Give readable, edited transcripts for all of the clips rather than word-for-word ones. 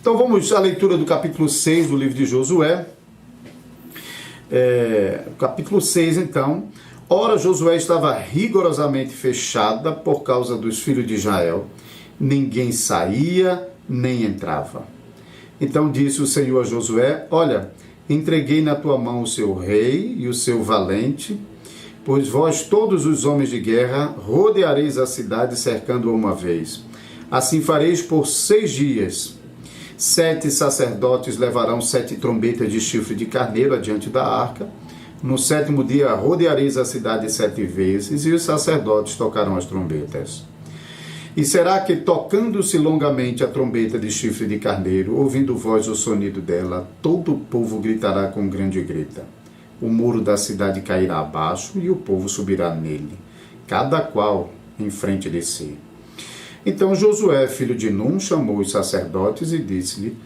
Então vamos à leitura do capítulo 6 do livro de Josué. Capítulo 6, então. Ora, Josué estava rigorosamente fechada por causa dos filhos de Israel. Ninguém saía, nem entrava. Então disse o Senhor a Josué: olha, entreguei na tua mão o seu rei e o seu valente, pois vós todos os homens de guerra rodeareis a cidade cercando-a uma vez. Assim fareis por 6 dias. 7 sacerdotes levarão 7 trombetas de chifre de carneiro adiante da arca. No 7º dia rodeareis a cidade 7 vezes, e os sacerdotes tocarão as trombetas. E será que, tocando-se longamente a trombeta de chifre de carneiro, ouvindo vós o sonido dela, todo o povo gritará com grande grita. O muro da cidade cairá abaixo, e o povo subirá nele, cada qual em frente de si. Então Josué, filho de Num, chamou os sacerdotes e disse-lhe: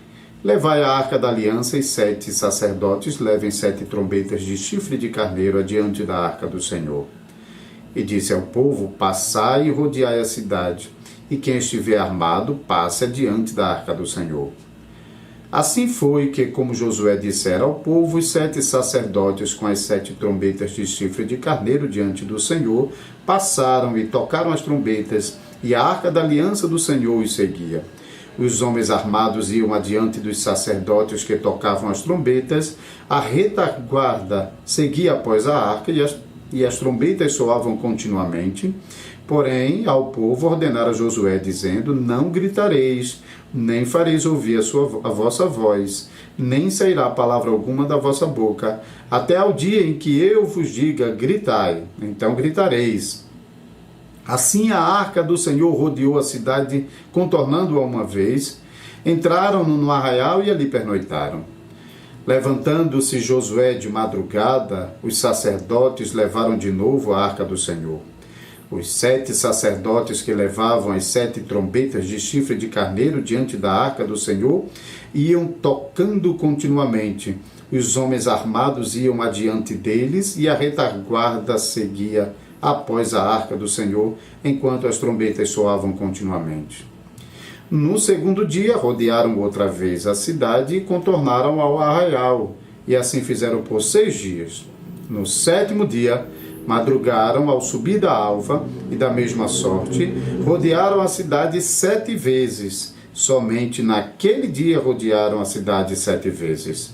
levai a arca da aliança, e 7 sacerdotes levem 7 trombetas de chifre de carneiro adiante da arca do Senhor. E disse ao povo: passai e rodeai a cidade, e quem estiver armado, passe adiante da arca do Senhor. Assim foi que, como Josué dissera ao povo, os 7 sacerdotes com as 7 trombetas de chifre de carneiro diante do Senhor passaram e tocaram as trombetas, e a arca da aliança do Senhor os seguia. Os homens armados iam adiante dos sacerdotes que tocavam as trombetas, a retaguarda seguia após a arca, e as trombetas soavam continuamente. Porém, ao povo ordenara Josué, dizendo: não gritareis, nem fareis ouvir a vossa voz, nem sairá palavra alguma da vossa boca, até ao dia em que eu vos diga: gritai, então gritareis. Assim a arca do Senhor rodeou a cidade, contornando-a uma vez. Entraram no arraial e ali pernoitaram. Levantando-se Josué de madrugada, os sacerdotes levaram de novo a arca do Senhor. Os 7 sacerdotes que levavam as 7 trombetas de chifre de carneiro diante da arca do Senhor iam tocando continuamente. Os homens armados iam adiante deles, e a retaguarda seguia após a arca do Senhor, enquanto as trombetas soavam continuamente. No 2º dia, rodearam outra vez a cidade e contornaram ao arraial, e assim fizeram por 6 dias. No 7º dia, madrugaram ao subir da alva, e da mesma sorte, rodearam a cidade 7 vezes. Somente naquele dia rodearam a cidade 7 vezes.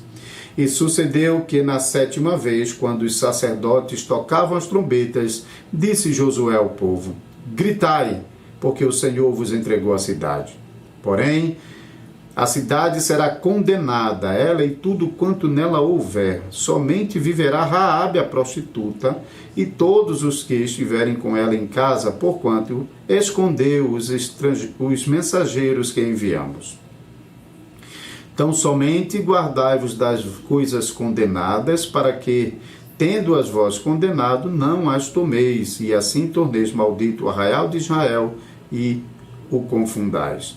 E sucedeu que na 7ª vez, quando os sacerdotes tocavam as trombetas, disse Josué ao povo: gritai, porque o Senhor vos entregou a cidade. Porém, a cidade será condenada, ela e tudo quanto nela houver. Somente viverá Raabe, a prostituta, e todos os que estiverem com ela em casa, porquanto escondeu os mensageiros que enviamos. Então somente guardai-vos das coisas condenadas, para que, tendo-as vós condenado, não as tomeis, e assim torneis maldito o arraial de Israel e o confundais.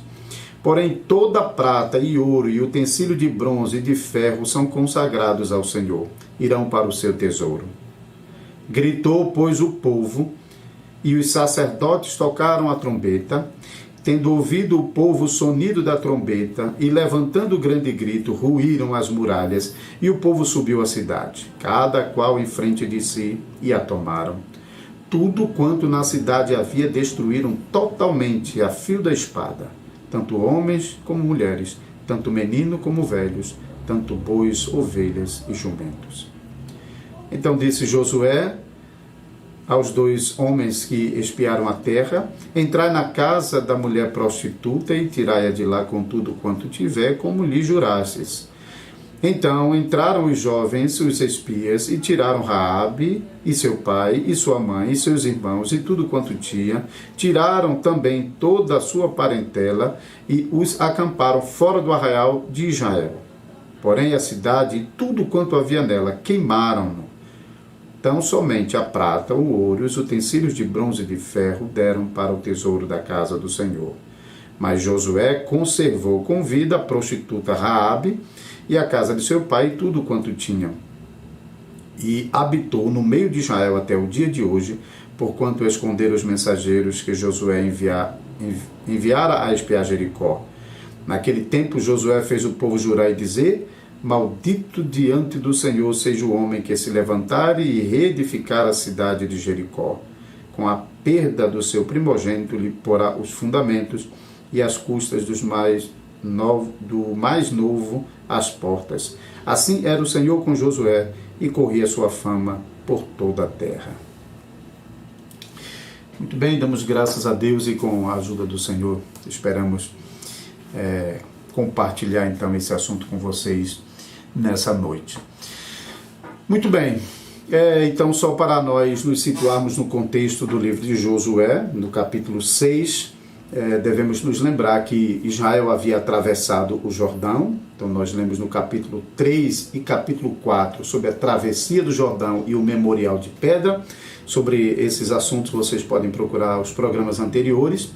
Porém, toda prata e ouro e utensílio de bronze e de ferro são consagrados ao Senhor, irão para o seu tesouro. Gritou, pois, o povo, e os sacerdotes tocaram a trombeta. Tendo ouvido o povo o sonido da trombeta, e levantando grande grito, ruíram as muralhas, e o povo subiu à cidade, cada qual em frente de si, e a tomaram. Tudo quanto na cidade havia destruíram totalmente a fio da espada, tanto homens como mulheres, tanto menino como velhos, tanto bois, ovelhas e jumentos. Então disse Josué aos 2 homens que espiaram a terra: entrai na casa da mulher prostituta e tirai-a de lá com tudo quanto tiver, como lhe jurastes. Então entraram os jovens, os espias, e tiraram Raabe e seu pai, e sua mãe, e seus irmãos, e tudo quanto tinha. Tiraram também toda a sua parentela, e os acamparam fora do arraial de Israel. Porém a cidade e tudo quanto havia nela queimaram-no. Então somente a prata, o ouro e os utensílios de bronze e de ferro deram para o tesouro da casa do Senhor. Mas Josué conservou com vida a prostituta Raabe e a casa de seu pai e tudo quanto tinham. E habitou no meio de Israel até o dia de hoje, porquanto esconderam os mensageiros que Josué enviara a espiar Jericó. Naquele tempo Josué fez o povo jurar e dizer: maldito diante do Senhor seja o homem que se levantar e reedificar a cidade de Jericó. Com a perda do seu primogênito lhe porá os fundamentos, e as custas do mais novo as portas. Assim era o Senhor com Josué, e corria sua fama por toda a terra. Muito bem, damos graças a Deus, e com a ajuda do Senhor esperamos compartilhar então esse assunto com vocês nessa noite. Muito bem, então só para nós nos situarmos no contexto do livro de Josué, no capítulo 6, devemos nos lembrar que Israel havia atravessado o Jordão. Então nós lemos no capítulo 3 e capítulo 4 sobre a travessia do Jordão e o memorial de pedra. Sobre esses assuntos vocês podem procurar os programas anteriores.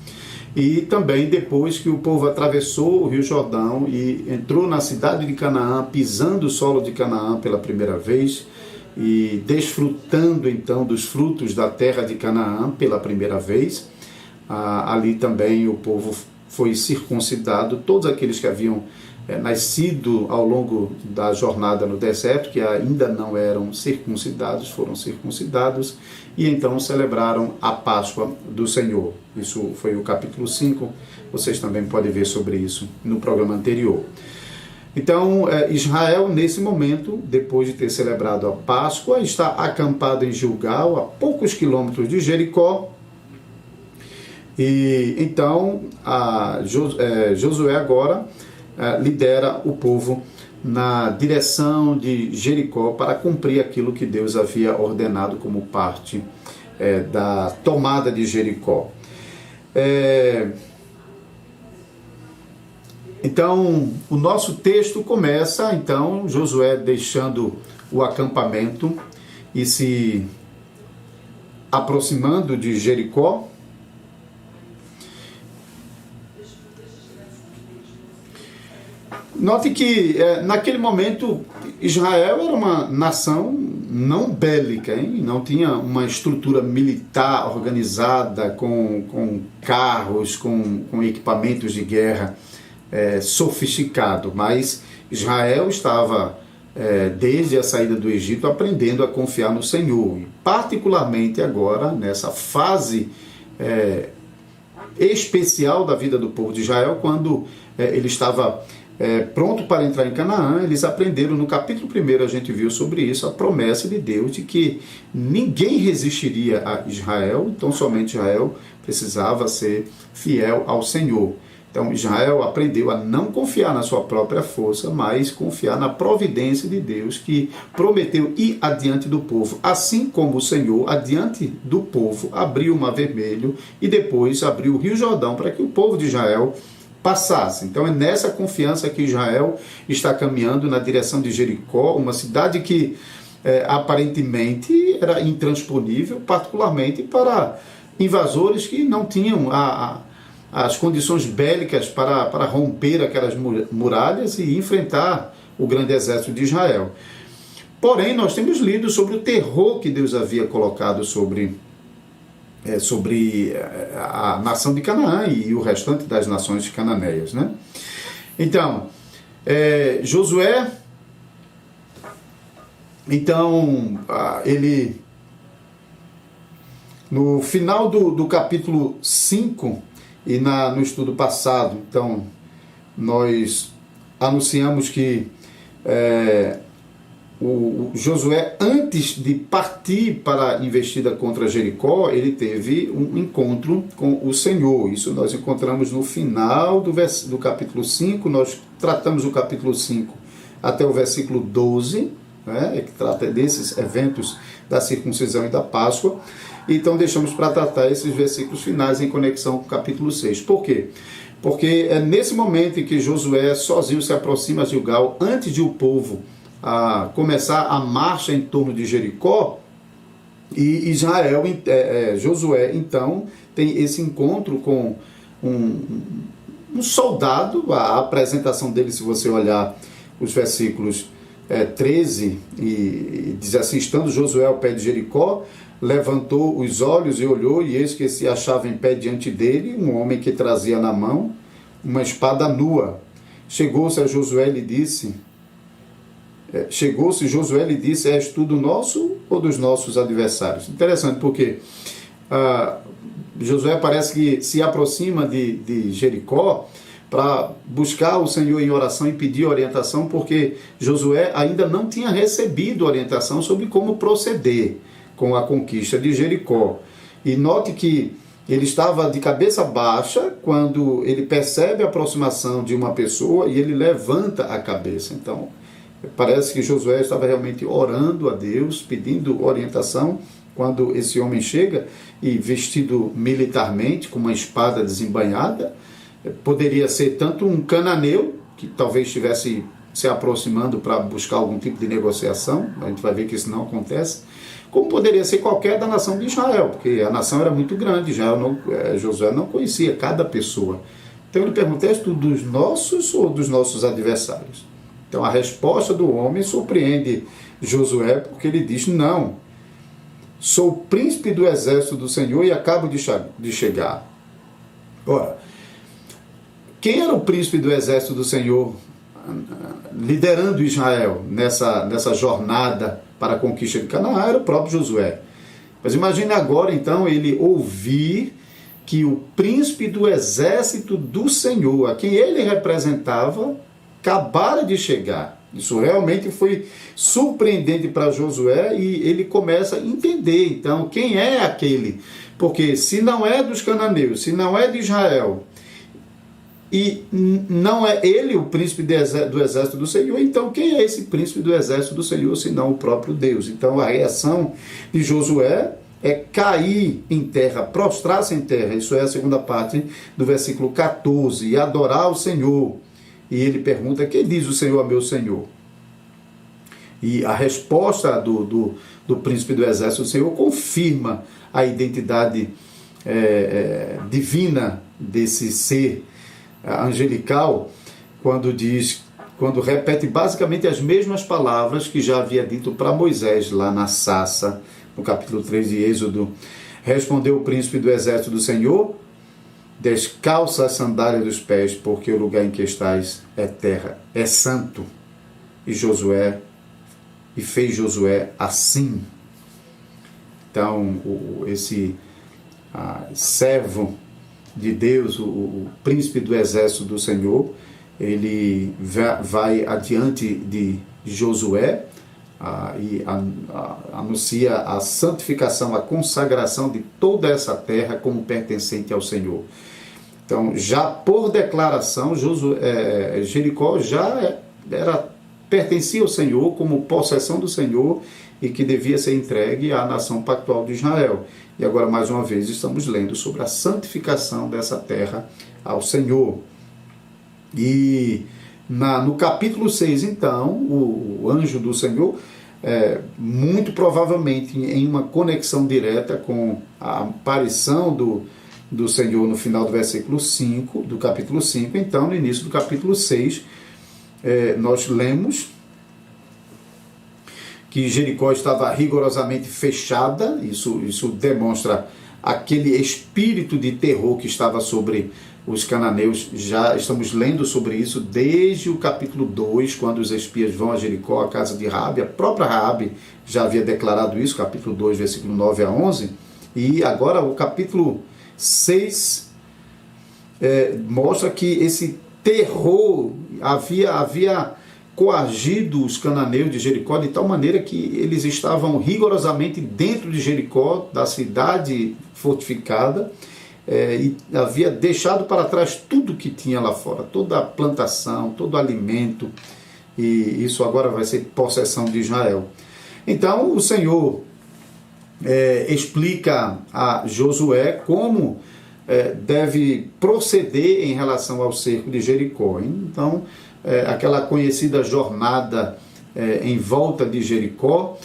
E também depois que o povo atravessou o Rio Jordão e entrou na cidade de Canaã, pisando o solo de Canaã pela primeira vez e desfrutando então dos frutos da terra de Canaã pela primeira vez, ali também o povo foi circuncidado. Todos aqueles que haviam nascido ao longo da jornada no deserto, que ainda não eram circuncidados, foram circuncidados e então celebraram a Páscoa do Senhor. Isso foi o capítulo 5, vocês também podem ver sobre isso no programa anterior. Então, Israel, nesse momento, depois de ter celebrado a Páscoa, está acampado em Gilgal, a poucos quilômetros de Jericó. E então, Josué agora lidera o povo na direção de Jericó para cumprir aquilo que Deus havia ordenado como parte da tomada de Jericó. Então, o nosso texto começa, então, Josué deixando o acampamento e se aproximando de Jericó. Note que, naquele momento, Israel era uma nação não bélica, hein? Não tinha uma estrutura militar organizada com carros, com equipamentos de guerra sofisticado, mas Israel estava, desde a saída do Egito, aprendendo a confiar no Senhor, e particularmente agora, nessa fase especial da vida do povo de Israel, quando ele estava pronto para entrar em Canaã. Eles aprenderam, no capítulo 1 a gente viu sobre isso, a promessa de Deus de que ninguém resistiria a Israel, então somente Israel precisava ser fiel ao Senhor. Então Israel aprendeu a não confiar na sua própria força, mas confiar na providência de Deus, que prometeu ir adiante do povo, assim como o Senhor, adiante do povo, abriu o Mar Vermelho e depois abriu o Rio Jordão para que o povo de Israel passasse. Então é nessa confiança que Israel está caminhando na direção de Jericó, uma cidade que aparentemente era intransponível, particularmente para invasores que não tinham as condições bélicas para romper aquelas muralhas e enfrentar o grande exército de Israel. Porém, nós temos lido sobre o terror que Deus havia colocado sobre a nação de Canaã e o restante das nações cananeias, né? Então, Josué, então, ele, no final do capítulo 5 e no estudo passado, então, nós anunciamos que o Josué, antes de partir para a investida contra Jericó, ele teve um encontro com o Senhor. Isso nós encontramos no final do capítulo 5. Nós tratamos o capítulo 5 até o versículo 12, né, que trata desses eventos da circuncisão e da Páscoa. Então deixamos para tratar esses versículos finais em conexão com o capítulo 6. Por quê? Porque é nesse momento em que Josué sozinho se aproxima de Gilgal, antes de o povo a começar a marcha em torno de Jericó, e Josué então tem esse encontro com um soldado. A apresentação dele, se você olhar os versículos 13, e diz assim: estando Josué ao pé de Jericó, levantou os olhos e olhou, e eis que se achava em pé diante dele um homem que trazia na mão uma espada nua. Chegou-se Josué e lhe disse, és tu do nosso ou dos nossos adversários? Interessante, porque Josué parece que se aproxima de Jericó para buscar o Senhor em oração e pedir orientação, porque Josué ainda não tinha recebido orientação sobre como proceder com a conquista de Jericó. E note que ele estava de cabeça baixa quando ele percebe a aproximação de uma pessoa e ele levanta a cabeça. Então, parece que Josué estava realmente orando a Deus, pedindo orientação, quando esse homem chega e vestido militarmente, com uma espada desembainhada. Poderia ser tanto um cananeu, que talvez estivesse se aproximando para buscar algum tipo de negociação, a gente vai ver que isso não acontece, como poderia ser qualquer da nação de Israel, porque a nação era muito grande, Josué não conhecia cada pessoa. Então ele pergunta, és tu dos nossos ou dos nossos adversários? Então a resposta do homem surpreende Josué, porque ele diz, não, sou o príncipe do exército do Senhor e acabo de chegar. Ora, quem era o príncipe do exército do Senhor liderando Israel nessa jornada para a conquista de Canaã? Era o próprio Josué. Mas imagine agora, então, ele ouvir que o príncipe do exército do Senhor, a quem ele representava, acabara de chegar. Isso realmente foi surpreendente para Josué e ele começa a entender, então, quem é aquele. Porque se não é dos cananeus, se não é de Israel, e não é ele o príncipe do exército do Senhor, então quem é esse príncipe do exército do Senhor, senão o próprio Deus? Então a reação de Josué é cair em terra, prostrar-se em terra, isso é a segunda parte do versículo 14, e adorar o Senhor. E ele pergunta, que diz o Senhor a meu Senhor? E a resposta do príncipe do exército do Senhor confirma a identidade divina desse ser angelical, quando repete basicamente as mesmas palavras que já havia dito para Moisés lá na sarça, no capítulo 3 de Êxodo. Respondeu o príncipe do exército do Senhor, descalça as sandálias dos pés, porque o lugar em que estás é terra, é santo. E fez Josué assim. Então, esse servo de Deus, o príncipe do exército do Senhor, ele vai adiante de Josué e anuncia a santificação, a consagração de toda essa terra como pertencente ao Senhor. Então, já por declaração, Jericó já pertencia ao Senhor como possessão do Senhor e que devia ser entregue à nação pactual de Israel. E agora, mais uma vez, estamos lendo sobre a santificação dessa terra ao Senhor. E no capítulo 6, então, o anjo do Senhor, muito provavelmente em uma conexão direta com a aparição do Senhor no final do versículo 5, do capítulo 5, então, no início do capítulo 6, nós lemos que Jericó estava rigorosamente fechada. Isso demonstra aquele espírito de terror que estava sobre os cananeus. Já estamos lendo sobre isso desde o capítulo 2, quando os espias vão a Jericó, a casa de Raabe. A própria Raabe já havia declarado isso, capítulo 2, versículo 9 a 11. E agora o capítulo 6 mostra que esse terror havia coagido os cananeus de Jericó de tal maneira que eles estavam rigorosamente dentro de Jericó, da cidade fortificada, e havia deixado para trás tudo que tinha lá fora, toda a plantação, todo o alimento, e isso agora vai ser possessão de Israel. Então o Senhor explica a Josué como deve proceder em relação ao cerco de Jericó. Então, aquela conhecida jornada em volta de Jericó,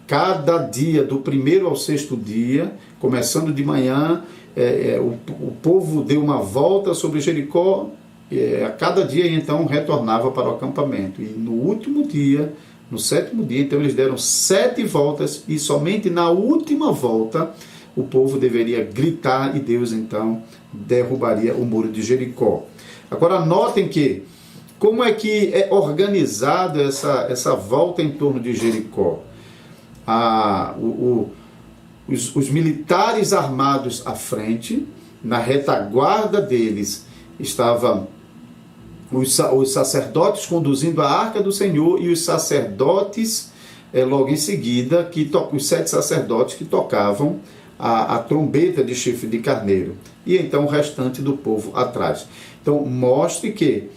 cada dia, do primeiro ao sexto dia, começando de manhã, o povo deu uma volta sobre Jericó, a cada dia então retornava para o acampamento. E no último dia, no sétimo dia, então eles deram 7 voltas, e somente na última volta o povo deveria gritar e Deus então derrubaria o muro de Jericó. Agora notem que, como é que é organizada essa volta em torno de Jericó? Os militares armados à frente, na retaguarda deles estavam os sacerdotes conduzindo a arca do Senhor e os sacerdotes, logo em seguida, os 7 sacerdotes que tocavam a trombeta de chifre de carneiro, e então o restante do povo atrás. Então mostre que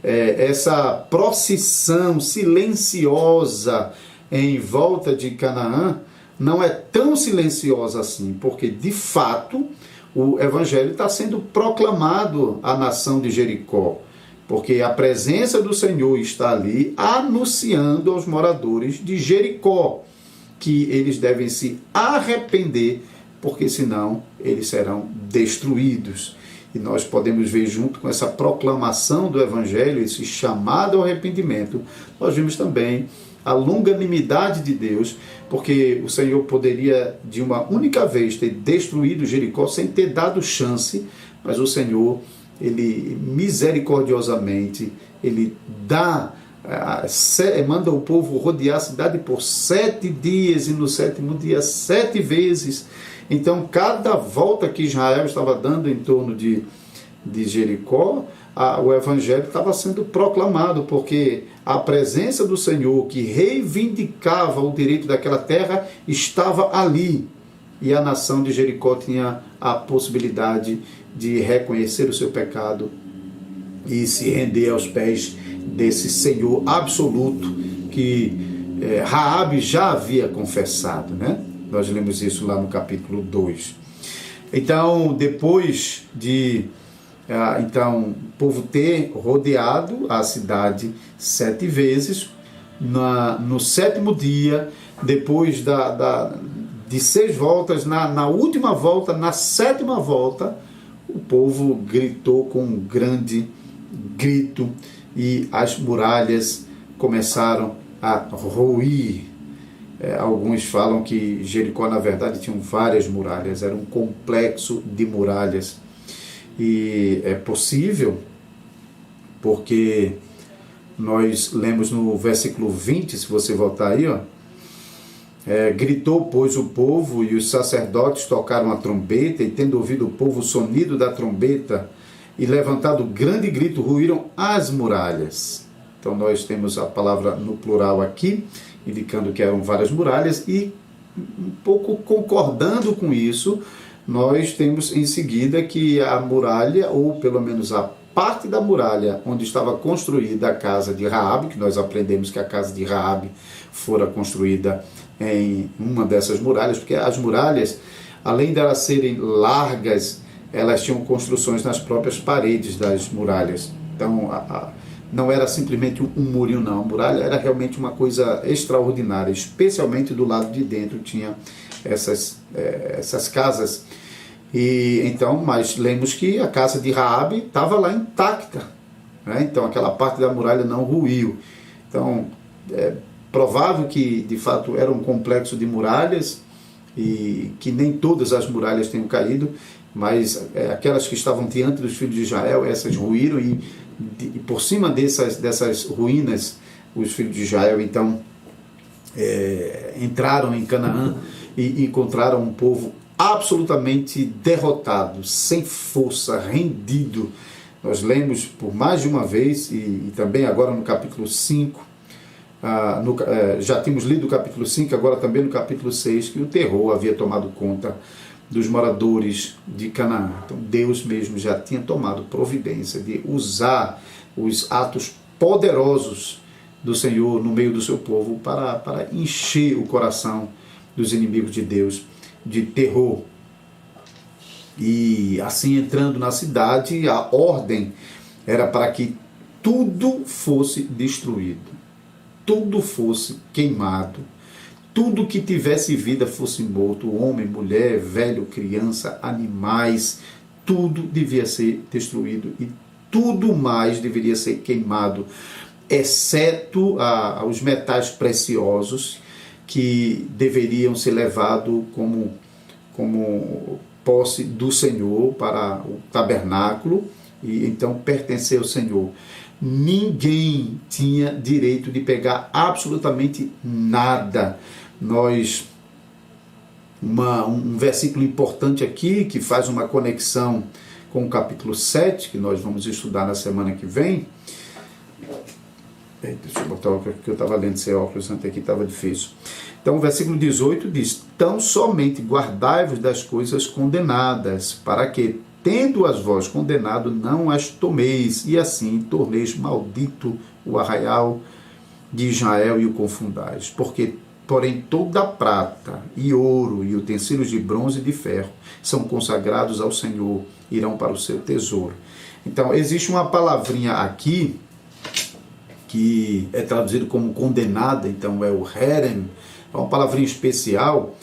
essa procissão silenciosa em volta de Canaã não é tão silenciosa assim, porque de fato o evangelho está sendo proclamado à nação de Jericó, porque a presença do Senhor está ali anunciando aos moradores de Jericó que eles devem se arrepender, porque senão eles serão destruídos. E nós podemos ver, junto com essa proclamação do evangelho, esse chamado ao arrependimento, nós vimos também a longanimidade de Deus, porque o Senhor poderia de uma única vez ter destruído Jericó sem ter dado chance, mas o Senhor, ele misericordiosamente, ele manda o povo rodear a cidade por 7 dias, e no 7º dia 7 vezes. Então, cada volta que Israel estava dando em torno de Jericó, o evangelho estava sendo proclamado, porque a presença do Senhor, que reivindicava o direito daquela terra, estava ali. E a nação de Jericó tinha a possibilidade de reconhecer o seu pecado e se render aos pés desse Senhor absoluto que Raabe já havia confessado, né? Nós lemos isso lá no capítulo 2. Então, depois de o povo ter rodeado a cidade 7 vezes, no 7º dia, depois de 6 voltas, na última volta, na 7ª volta, o povo gritou com um grande grito e as muralhas começaram a ruir. Alguns falam que Jericó, na verdade, tinha várias muralhas, era um complexo de muralhas. E é possível, porque nós lemos no versículo 20, se você voltar aí, gritou, pois, o povo, e os sacerdotes tocaram a trombeta, e tendo ouvido o povo o sonido da trombeta, e levantado grande grito, ruíram as muralhas. Então nós temos a palavra no plural aqui, indicando que eram várias muralhas, e um pouco concordando com isso, nós temos em seguida que a muralha, ou pelo menos a parte da muralha onde estava construída a casa de Raabe, que nós aprendemos que a casa de Raabe fora construída em uma dessas muralhas, porque as muralhas, além de elas serem largas, elas tinham construções nas próprias paredes das muralhas. Então, não era simplesmente um murinho, não. A muralha era realmente uma coisa extraordinária, especialmente do lado de dentro tinha essas casas. E então, mas lemos que a casa de Raabe estava lá intacta, né? Então aquela parte da muralha não ruiu. Então é provável que de fato era um complexo de muralhas e que nem todas as muralhas tenham caído, mas aquelas que estavam diante dos filhos de Israel, essas ruíram, e por cima dessas ruínas, os filhos de Israel então entraram em Canaã e encontraram um povo absolutamente derrotado, sem força, rendido. Nós lemos por mais de uma vez, e também agora no capítulo 5, já tínhamos lido o capítulo 5, agora também no capítulo 6, que o terror havia tomado conta dos moradores de Canaã. Então Deus mesmo já tinha tomado providência de usar os atos poderosos do Senhor no meio do seu povo para encher o coração dos inimigos de Deus de terror. E assim, entrando na cidade, a ordem era para que tudo fosse destruído, tudo fosse queimado, tudo que tivesse vida fosse morto, homem, mulher, velho, criança, animais, tudo devia ser destruído e tudo mais deveria ser queimado, exceto os metais preciosos, que deveriam ser levados como posse do Senhor para o tabernáculo, e então pertencer ao Senhor. Ninguém tinha direito de pegar absolutamente nada. Um versículo importante aqui, que faz uma conexão com o capítulo 7, que nós vamos estudar na semana que vem. Deixa eu botar o que eu estava lendo sem óculos, antes aqui estava difícil. Então o versículo 18 diz: tão somente guardai-vos das coisas condenadas, para que, tendo-as vós condenado, não as tomeis, e assim torneis maldito o arraial de Israel e o confundais. Porém, toda a prata e ouro e utensílios de bronze e de ferro são consagrados ao Senhor, irão para o seu tesouro. Então, existe uma palavrinha aqui, que é traduzido como condenada, então é o herem, é uma palavrinha especial,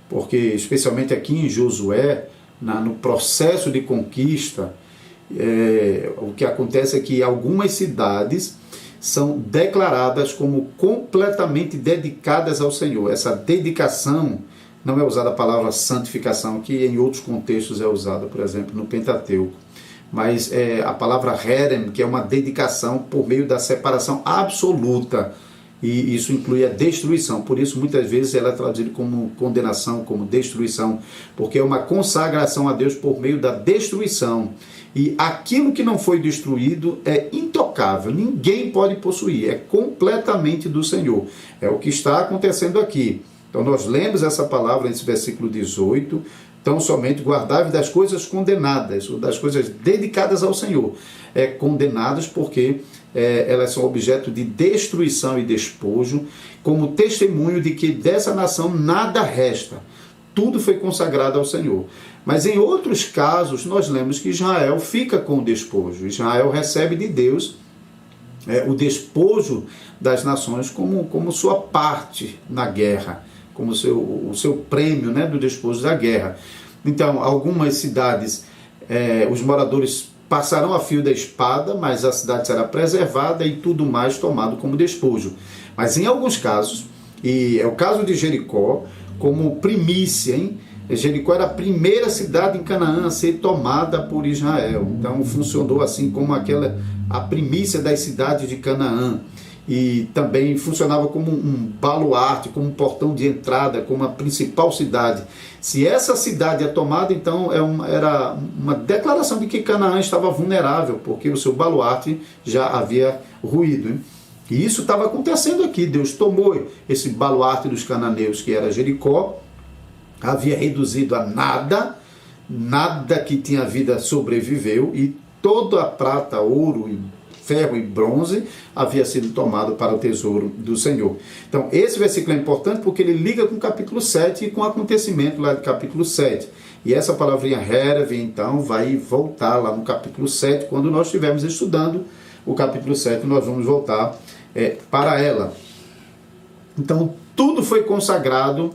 porque especialmente aqui em Josué, no processo de conquista, o que acontece é que algumas cidades são declaradas como completamente dedicadas ao Senhor. Essa dedicação, não é usada a palavra santificação, que em outros contextos é usada, por exemplo, no Pentateuco, mas a palavra herem, que é uma dedicação por meio da separação absoluta, e isso inclui a destruição. Por isso, muitas vezes, ela é traduzida como condenação, como destruição, porque é uma consagração a Deus por meio da destruição. E aquilo que não foi destruído é intocável, ninguém pode possuir, é completamente do Senhor. É o que está acontecendo aqui. Então, nós lemos essa palavra nesse versículo 18, então somente guardai-vos das coisas condenadas, ou das coisas dedicadas ao Senhor. Condenadas porque elas são objeto de destruição e despojo, como testemunho de que dessa nação nada resta. Tudo foi consagrado ao Senhor. Mas em outros casos, nós lemos que Israel fica com o despojo. Israel recebe de Deus o despojo das nações como sua parte na guerra, como o seu prêmio, né, do despojo da guerra. Então, algumas cidades, os moradores passarão a fio da espada, mas a cidade será preservada e tudo mais tomado como despojo. Mas em alguns casos, e é o caso de Jericó, como primícia, hein? Jericó era a primeira cidade em Canaã a ser tomada por Israel. Então funcionou assim como a primícia das cidades de Canaã. E também funcionava como um baluarte, como um portão de entrada, como a principal cidade. Se essa cidade é tomada, então era uma declaração de que Canaã estava vulnerável, porque o seu baluarte já havia ruído, hein? E isso estava acontecendo aqui. Deus tomou esse baluarte dos cananeus, que era Jericó, havia reduzido a nada que tinha vida sobreviveu, e toda a prata, ouro, ferro e bronze havia sido tomado para o tesouro do Senhor. Então, esse versículo é importante porque ele liga com o capítulo 7 e com o acontecimento lá do capítulo 7. E essa palavrinha hereve, então, vai voltar lá no capítulo 7, quando nós estivermos estudando o capítulo 7, nós vamos voltar para ela. Então, tudo foi consagrado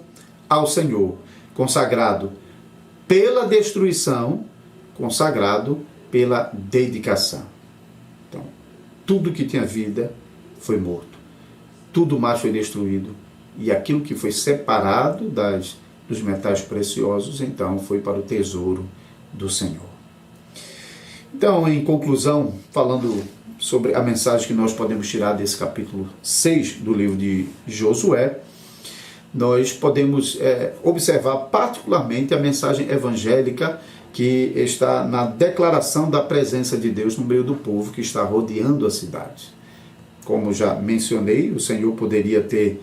ao Senhor. Consagrado pela destruição, consagrado pela dedicação. Então, tudo que tinha vida foi morto. Tudo mais foi destruído. E aquilo que foi separado dos metais preciosos, então, foi para o tesouro do Senhor. Então, em conclusão, falando sobre a mensagem que nós podemos tirar desse capítulo 6 do livro de Josué, nós podemos observar particularmente a mensagem evangélica que está na declaração da presença de Deus no meio do povo que está rodeando a cidade. Como já mencionei, o Senhor poderia ter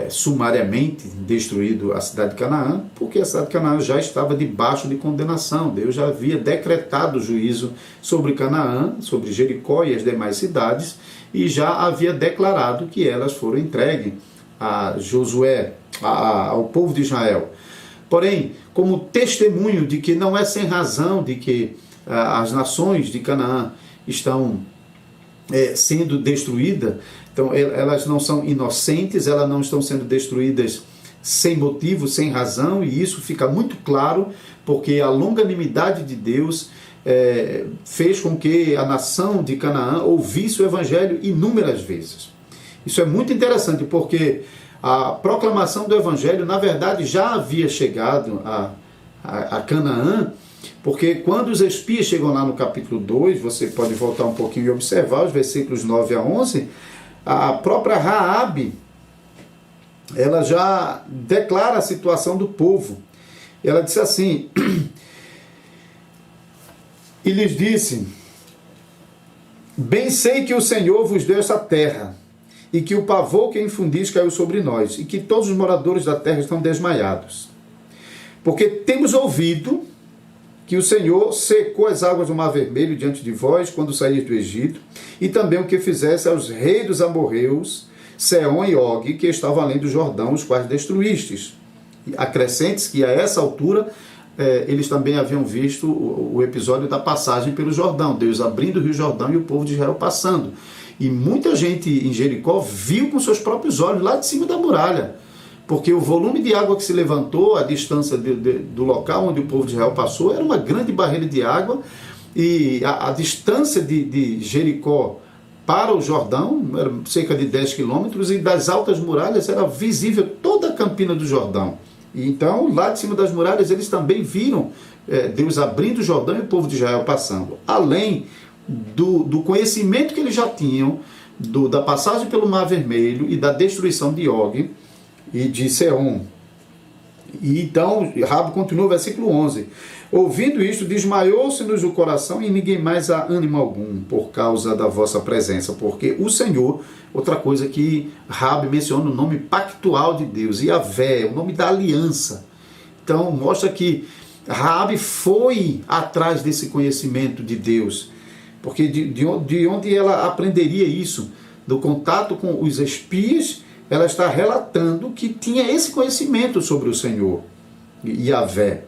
sumariamente destruído a cidade de Canaã, porque a cidade de Canaã já estava debaixo de condenação. Deus já havia decretado juízo sobre Canaã, sobre Jericó e as demais cidades, e já havia declarado que elas foram entregues a Josué, ao povo de Israel. Porém, como testemunho de que não é sem razão de que as nações de Canaã estão sendo destruídas, então elas não são inocentes, elas não estão sendo destruídas sem motivo, sem razão, e isso fica muito claro porque a longanimidade de Deus fez com que a nação de Canaã ouvisse o evangelho inúmeras vezes. Isso é muito interessante porque a proclamação do evangelho, na verdade, já havia chegado a Canaã, Porque quando os espias chegam lá no capítulo 2, você pode voltar um pouquinho e observar os versículos 9 a 11, a própria Raabe, ela já declara a situação do povo. Ela disse assim, e lhes disse: bem sei que o Senhor vos deu essa terra, e que o pavor que infundis caiu sobre nós, e que todos os moradores da terra estão desmaiados. Porque temos ouvido que o Senhor secou as águas do Mar Vermelho diante de vós, quando saíis do Egito, e também o que fizesse aos reis dos amorreus, Seom e Og, que estavam além do Jordão, os quais destruístes. Acrescentes que a essa altura eles também haviam visto o episódio da passagem pelo Jordão, Deus abrindo o Rio Jordão e o povo de Israel passando. E muita gente em Jericó viu com seus próprios olhos lá de cima da muralha, porque o volume de água que se levantou, a distância do local onde o povo de Israel passou, era uma grande barreira de água, e a distância de Jericó para o Jordão era cerca de 10 quilômetros, e das altas muralhas era visível toda a campina do Jordão. E então, lá de cima das muralhas, eles também viram Deus abrindo o Jordão e o povo de Israel passando. Além do conhecimento que eles já tinham, da passagem pelo Mar Vermelho e da destruição de Og e de Seom. E então, Raabe continua, versículo 11. Ouvindo isto, desmaiou-se-nos o coração e ninguém mais há ânimo algum por causa da vossa presença. Porque o Senhor, outra coisa que Raabe menciona, o nome pactual de Deus, Yahvé, o nome da aliança. Então, mostra que Raabe foi atrás desse conhecimento de Deus. Porque de onde ela aprenderia isso? Do contato com os espias, ela está relatando que tinha esse conhecimento sobre o Senhor, Yahvé.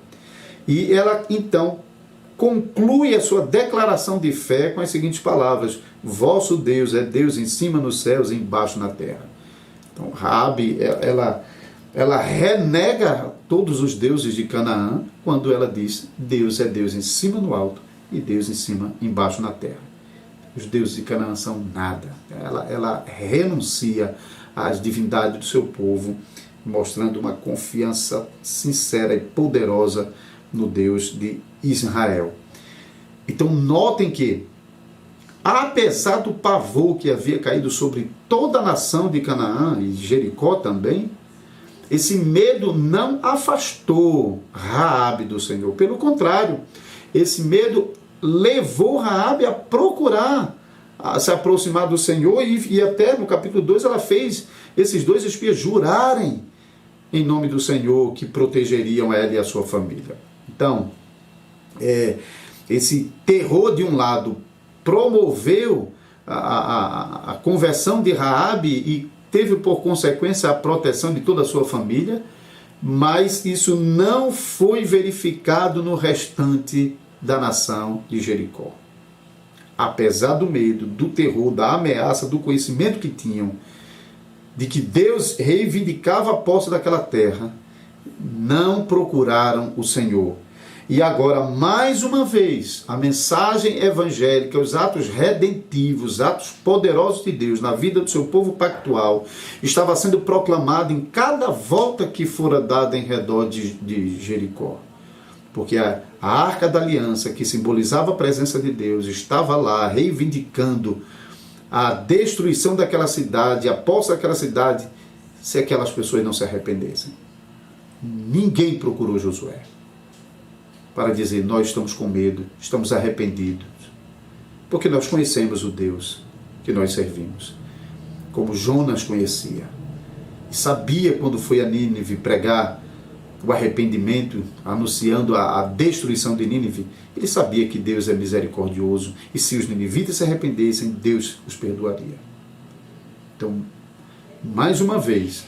E ela, então, conclui a sua declaração de fé com as seguintes palavras: vosso Deus é Deus em cima nos céus e embaixo na terra. Então, Raabe, ela renega todos os deuses de Canaã quando ela diz: Deus é Deus em cima no alto e Deus em cima, embaixo na terra. Os deuses de Canaã são nada. Ela renuncia às divindades do seu povo, mostrando uma confiança sincera e poderosa no Deus de Israel. Então notem que, apesar do pavor que havia caído sobre toda a nação de Canaã e Jericó também, esse medo não afastou Raabe do Senhor. Pelo contrário, esse medo levou Raabe a procurar a se aproximar do Senhor, e até no capítulo 2 ela fez esses dois espias jurarem em nome do Senhor que protegeriam ela e a sua família. Então, esse terror de um lado promoveu a conversão de Raabe e teve por consequência a proteção de toda a sua família, mas isso não foi verificado no restante da nação de Jericó. Apesar do medo, do terror, da ameaça, do conhecimento que tinham, de que Deus reivindicava a posse daquela terra, não procuraram o Senhor. E agora, mais uma vez, a mensagem evangélica, os atos redentivos, os atos poderosos de Deus na vida do seu povo pactual, estava sendo proclamada em cada volta que fora dada em redor de Jericó. Porque a Arca da Aliança, que simbolizava a presença de Deus, estava lá reivindicando a destruição daquela cidade, a posse daquela cidade, se aquelas pessoas não se arrependessem. Ninguém procurou Josué para dizer: nós estamos com medo, estamos arrependidos, porque nós conhecemos o Deus que nós servimos, como Jonas conhecia, e sabia quando foi a Nínive pregar o arrependimento, anunciando a destruição de Nínive. Ele sabia que Deus é misericordioso, e se os ninivitas se arrependessem, Deus os perdoaria. Então, mais uma vez,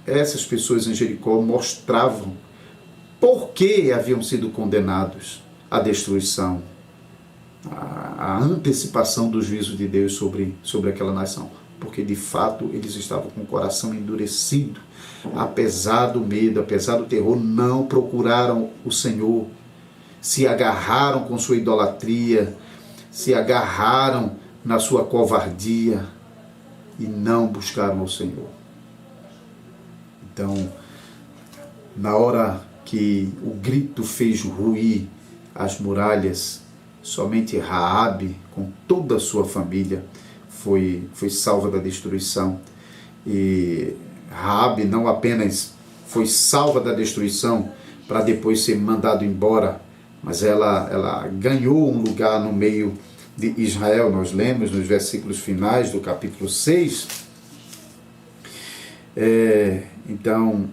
essas pessoas em Jericó mostravam por que haviam sido condenados à destruição, à antecipação do juízo de Deus sobre aquela nação. Porque, de fato, eles estavam com o coração endurecido. Apesar do medo, apesar do terror, não procuraram o Senhor. Se agarraram com sua idolatria, se agarraram na sua covardia e não buscaram o Senhor. Então, na hora que o grito fez ruir as muralhas, somente Raabe, com toda a sua família, foi salva da destruição. E Raabe não apenas foi salva da destruição para depois ser mandado embora, mas ela ganhou um lugar no meio de Israel. Nós lemos nos versículos finais do capítulo 6. Então,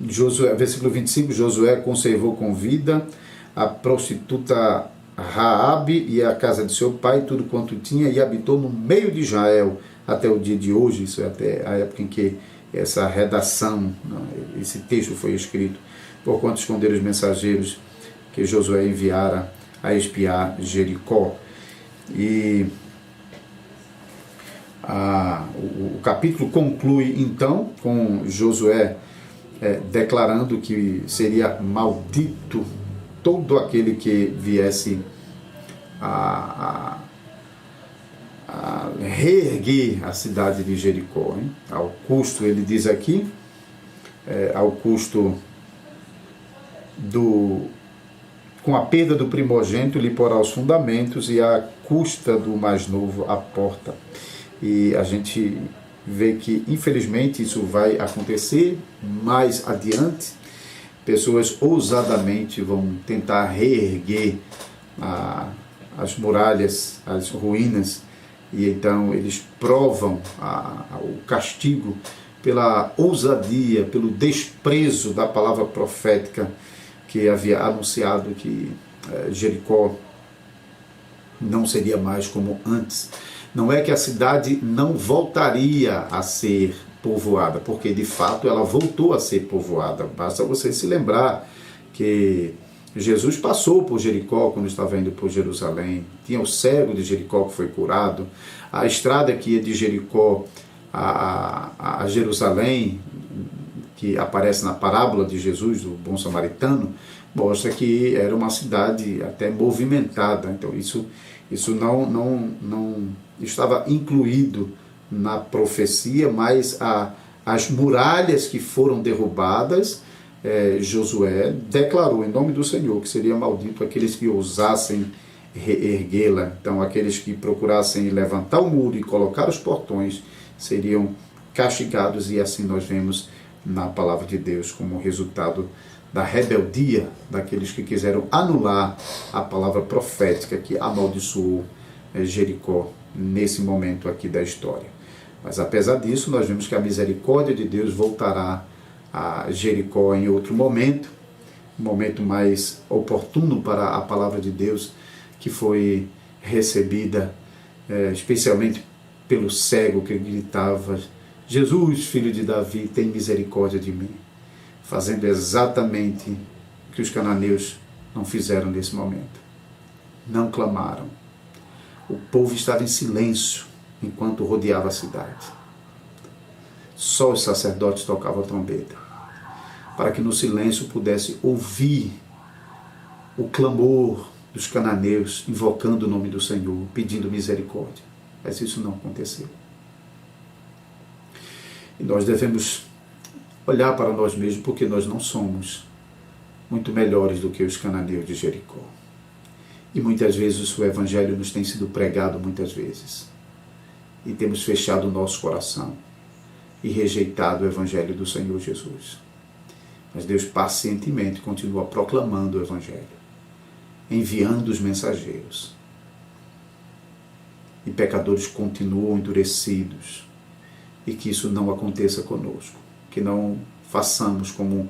Josué, versículo 25, Josué conservou com vida a prostituta Raabe e a casa de seu pai, tudo quanto tinha, e habitou no meio de Israel até o dia de hoje. Isso é até a época em que essa redação, esse texto foi escrito, porquanto esconderam os mensageiros que Josué enviara a espiar Jericó. E o capítulo conclui então com Josué declarando que seria maldito todo aquele que viesse a reerguer a cidade de Jericó, hein? Ao custo, ele diz aqui, ao custo com a perda do primogênito lhe porá os fundamentos, e à custa do mais novo a porta. E a gente vê que infelizmente isso vai acontecer mais adiante. Pessoas ousadamente vão tentar reerguer as muralhas, as ruínas, e então eles provam o castigo pela ousadia, pelo desprezo da palavra profética que havia anunciado que Jericó não seria mais como antes. Não é que a cidade não voltaria a ser povoada, porque de fato ela voltou a ser povoada. Basta você se lembrar que Jesus passou por Jericó quando estava indo por Jerusalém. Tinha o cego de Jericó que foi curado. A estrada que ia de Jericó a Jerusalém, que aparece na parábola de Jesus, do bom samaritano, mostra que era uma cidade até movimentada. Então isso não estava incluído na profecia, mas as muralhas que foram derrubadas, Josué declarou em nome do Senhor que seria maldito aqueles que ousassem reerguê-la. Então aqueles que procurassem levantar o muro e colocar os portões seriam castigados, e assim nós vemos na palavra de Deus como resultado da rebeldia daqueles que quiseram anular a palavra profética que amaldiçoou Jericó nesse momento aqui da história. Mas apesar disso, nós vemos que a misericórdia de Deus voltará a Jericó em outro momento, um momento mais oportuno para a palavra de Deus, que foi recebida especialmente pelo cego que gritava: Jesus, filho de Davi, tem misericórdia de mim, fazendo exatamente o que os cananeus não fizeram nesse momento. Não clamaram. O povo estava em silêncio enquanto rodeava a cidade. Só os sacerdotes tocavam a trombeta, para que no silêncio pudesse ouvir o clamor dos cananeus, invocando o nome do Senhor, pedindo misericórdia. Mas isso não aconteceu. E nós devemos olhar para nós mesmos, porque nós não somos muito melhores do que os cananeus de Jericó. E muitas vezes o Evangelho nos tem sido pregado muitas vezes. E temos fechado o nosso coração e rejeitado o Evangelho do Senhor Jesus. Mas Deus pacientemente continua proclamando o Evangelho, enviando os mensageiros. E pecadores continuam endurecidos. E que isso não aconteça conosco. Que não façamos como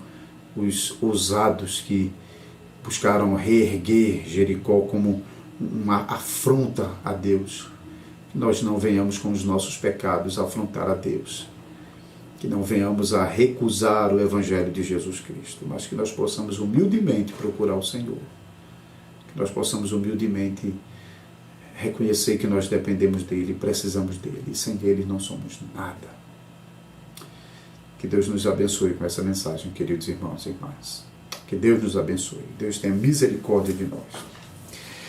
os ousados que buscaram reerguer Jericó como uma afronta a Deus. Que nós não venhamos com os nossos pecados afrontar a Deus. Que não venhamos a recusar o Evangelho de Jesus Cristo, mas que nós possamos humildemente procurar o Senhor. Que nós possamos humildemente reconhecer que nós dependemos dEle, precisamos dEle, e sem Ele não somos nada. Que Deus nos abençoe com essa mensagem, queridos irmãos e irmãs. Que Deus nos abençoe. Deus tenha misericórdia de nós.